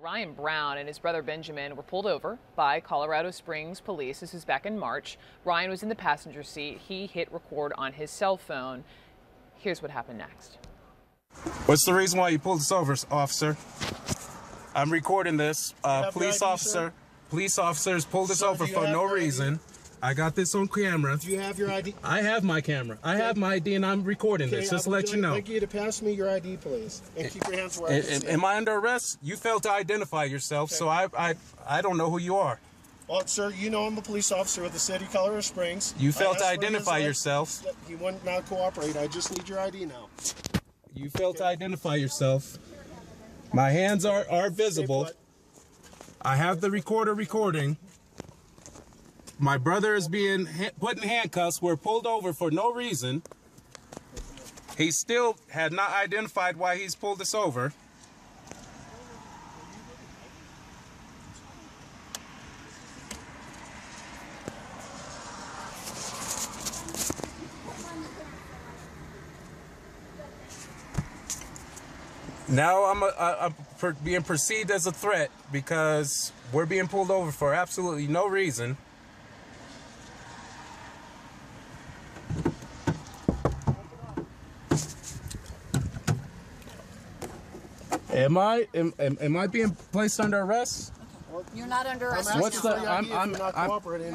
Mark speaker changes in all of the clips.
Speaker 1: Ryan Brown and his brother Benjamin were pulled over by Colorado Springs police. This was back in March. Ryan was in the passenger seat. He hit record on his cell phone. Here's what happened next.
Speaker 2: What's the reason why you pulled us over, officer? I'm recording this. Police officers pulled us over for no reason. I got this on camera.
Speaker 3: Do you have your ID?
Speaker 2: I have my camera. I have my ID and I'm recording this, just to let you know.
Speaker 3: I'd like you to pass me your ID, please. And keep your hands where I can see.
Speaker 2: Am I under arrest? You failed to identify yourself, so I don't know who you are.
Speaker 3: Well, sir, you know I'm a police officer with the city of Colorado Springs.
Speaker 2: You failed to identify yourself.
Speaker 3: He would not cooperate. I just need your ID now.
Speaker 2: You failed to identify yourself. My hands are visible. I have the recorder recording. My brother is being put in handcuffs. We're pulled over for no reason. He still had not identified why he's pulled us over. Now I'm being perceived as a threat because we're being pulled over for absolutely no reason. Am I being placed under arrest?
Speaker 4: You're not under arrest.
Speaker 3: What's the?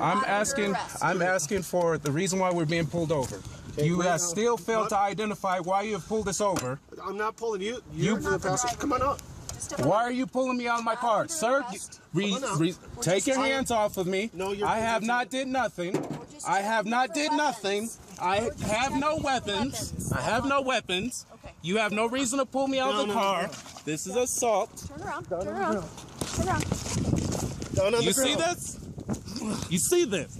Speaker 2: I'm asking for the reason why we're being pulled over. You have still failed to identify why you have pulled us over.
Speaker 3: I'm not pulling you. You're the passenger. Come on up.
Speaker 2: Why are you pulling me out of my car, sir? Take your hands off of me. I have not did nothing. I have not did nothing. I have no weapons. I have no weapons. You have no reason to pull me out of the car. This is assault.
Speaker 4: Turn around. Turn around. Turn around.
Speaker 2: You see this? You see this?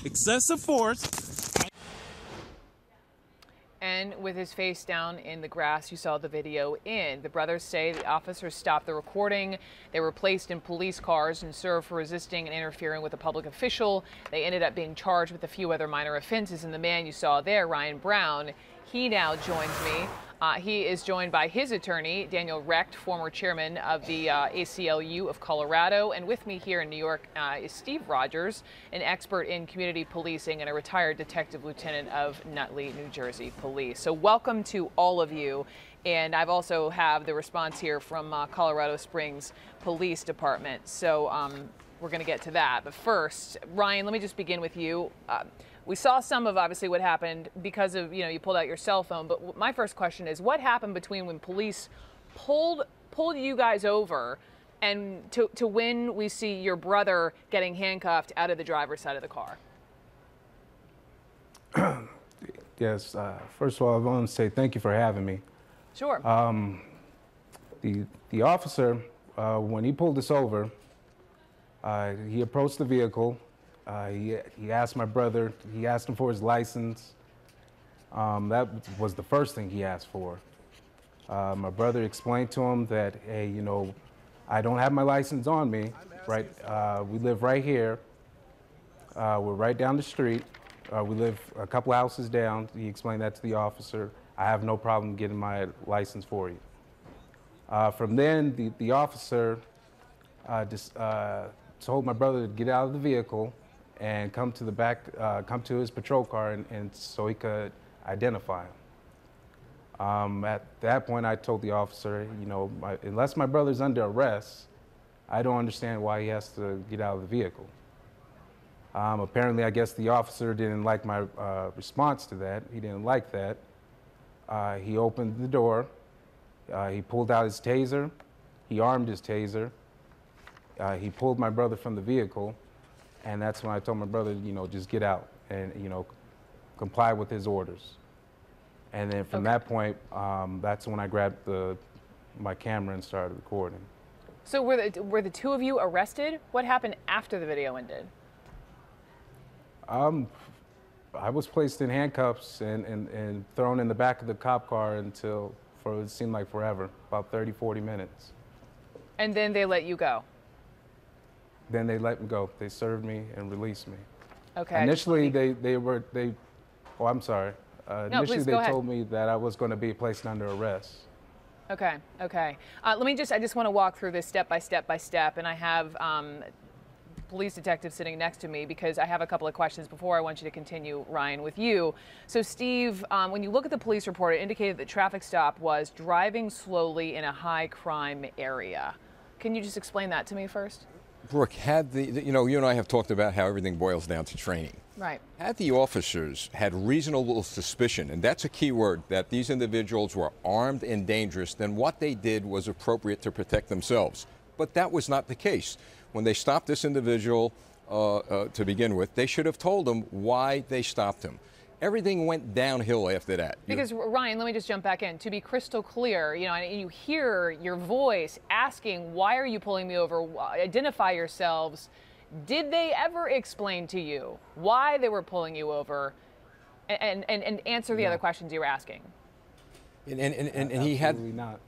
Speaker 2: Excessive force.
Speaker 1: And with his face down in the grass, you saw the video in. The brothers say the officers stopped the recording. They were placed in police cars and served for resisting and interfering with a public official. They ended up being charged with a few other minor offenses. And the man you saw there, Ryan Brown, he now joins me. He is joined by his attorney, Daniel Recht, former chairman of the ACLU of Colorado. And with me here in New York is Steve Rogers, an expert in community policing and a retired detective lieutenant of Nutley, New Jersey Police. So welcome to all of you. And I've also have the response here from Colorado Springs Police Department. So we're going to get to that. But first, Ryan, let me just begin with you. We saw some of obviously what happened because of, you pulled out your cell phone. But my first question is, what happened between when police pulled you guys over and to when we see your brother getting handcuffed out of the driver's side of the car?
Speaker 5: Yes. First of all, I want to say thank you for having me.
Speaker 1: Sure.
Speaker 5: The officer, when he pulled us over, he approached the vehicle. He asked my brother, he asked him for his license. That was the first thing he asked for. My brother explained to him that, hey, I don't have my license on me, right? We live right here. We're right down the street. We live a couple houses down. He explained that to the officer. I have no problem getting my license for you. From then, the officer just told my brother to get out of the vehicle and come to the back, come to his patrol car, and so he could identify him. At that point, I told the officer, unless my brother's under arrest, I don't understand why he has to get out of the vehicle. Apparently, I guess the officer didn't like my response to that. He didn't like that. He opened the door. He pulled out his taser. He armed his taser. He pulled my brother from the vehicle. And that's when I told my brother, just get out and, comply with his orders. And then from that point, that's when I grabbed my camera and started recording.
Speaker 1: So were the two of you arrested? What happened after the video ended?
Speaker 5: I was placed in handcuffs and thrown in the back of the cop car for it seemed like forever, about 30, 40 minutes.
Speaker 1: And then they let you go?
Speaker 5: Then they let me go. They served me and released me.
Speaker 1: Okay.
Speaker 5: Initially, oh, I'm sorry.
Speaker 1: No,
Speaker 5: initially,
Speaker 1: please,
Speaker 5: they
Speaker 1: go ahead.
Speaker 5: told me that I was going to be placed under arrest.
Speaker 1: Okay. Okay. I just want to walk through this step by step, and I have police detective sitting next to me because I have a couple of questions before I want you to continue, Ryan, with you. So, Steve, when you look at the police report, it indicated that traffic stop was driving slowly in a high crime area. Can you just explain that to me first?
Speaker 6: Brooke, you and I have talked about how everything boils down to training.
Speaker 1: Right.
Speaker 6: Had the officers had reasonable suspicion, and that's a key word, that these individuals were armed and dangerous, then what they did was appropriate to protect themselves. But that was not the case. When they stopped this individual to begin with, they should have told him why they stopped him. Everything went downhill after that.
Speaker 1: Because, Ryan, let me just jump back in. To be crystal clear, and you hear your voice asking, why are you pulling me over? Identify yourselves. Did they ever explain to you why they were pulling you over and answer the other questions you were asking?
Speaker 6: And he had...
Speaker 5: not.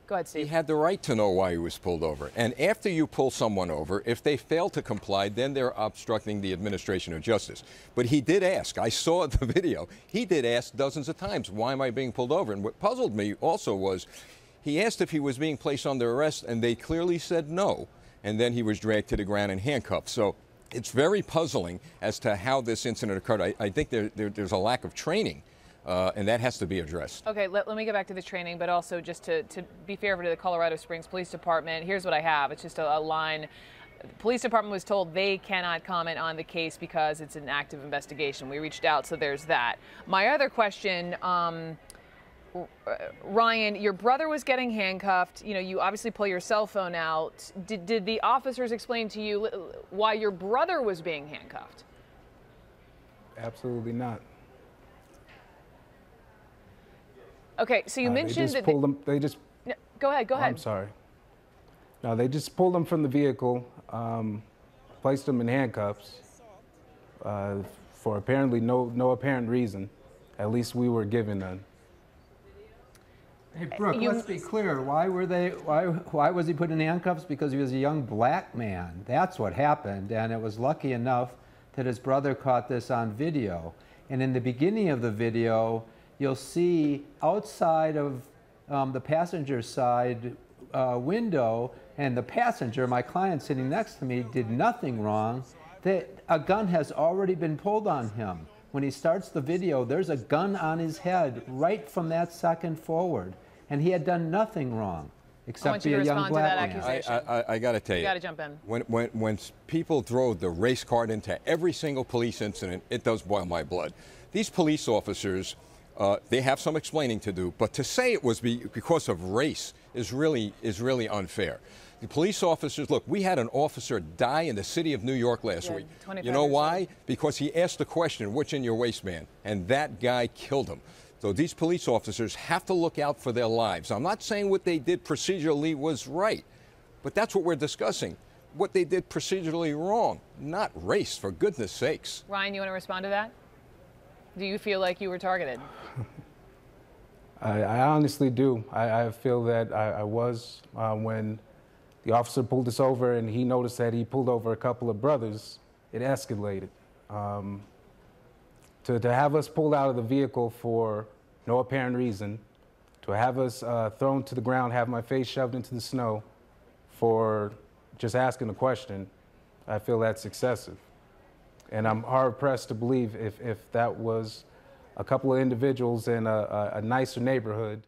Speaker 1: Go ahead, Steve.
Speaker 6: He had the right to know why he was pulled over. And after you pull someone over, if they fail to comply, then they're obstructing the administration of justice. But he did ask. I saw the video. He did ask dozens of times, why am I being pulled over? And what puzzled me also was he asked if he was being placed under arrest, and they clearly said no. And then he was dragged to the ground and handcuffed. So it's very puzzling as to how this incident occurred. I think there's a lack of training. And that has to be addressed.
Speaker 1: Okay, let me get back to the training, but also just to be fair to the Colorado Springs Police Department, here's what I have. It's just a line. The police department was told they cannot comment on the case because it's an active investigation. We reached out, so there's that. My other question, Ryan, your brother was getting handcuffed. You obviously pull your cell phone out. Did the officers explain to you why your brother was being handcuffed?
Speaker 5: Absolutely not.
Speaker 1: Okay, so you mentioned that
Speaker 5: they just
Speaker 1: go ahead.
Speaker 5: Oh, I'm sorry. No, they just pulled him from the vehicle, placed him in handcuffs for apparently no apparent reason. At least we were given none.
Speaker 7: Hey, Brooke, let's be clear. Why was he put in handcuffs? Because he was a young black man. That's what happened, and it was lucky enough that his brother caught this on video. And in the beginning of the video, you'll see outside of the passenger side window, and the passenger, my client sitting next to me, did nothing wrong. A gun has already been pulled on him. When he starts the video, there's a gun on his head right from that second forward. And he had done nothing wrong, except be a young black man.
Speaker 6: I got to tell you.
Speaker 1: You got to jump in.
Speaker 6: When people throw the race card into every single police incident, it does boil my blood. These police officers, they have some explaining to do, but to say it was because of race is really unfair. The police officers, look, we had an officer die in the city of New York last week. You know why? Because he asked the question, what's in your waistband? And that guy killed him. So these police officers have to look out for their lives. I'm not saying what they did procedurally was right, but that's what we're discussing. What they did procedurally wrong, not race, for goodness sakes.
Speaker 1: Ryan, you want to respond to that? Do you feel like you were targeted?
Speaker 5: I honestly do. I feel that I was. When the officer pulled us over and he noticed that he pulled over a couple of brothers, it escalated. To have us pulled out of the vehicle for no apparent reason, to have us thrown to the ground, have my face shoved into the snow for just asking a question, I feel that's excessive. And I'm hard-pressed to believe if that was a couple of individuals in a nicer neighborhood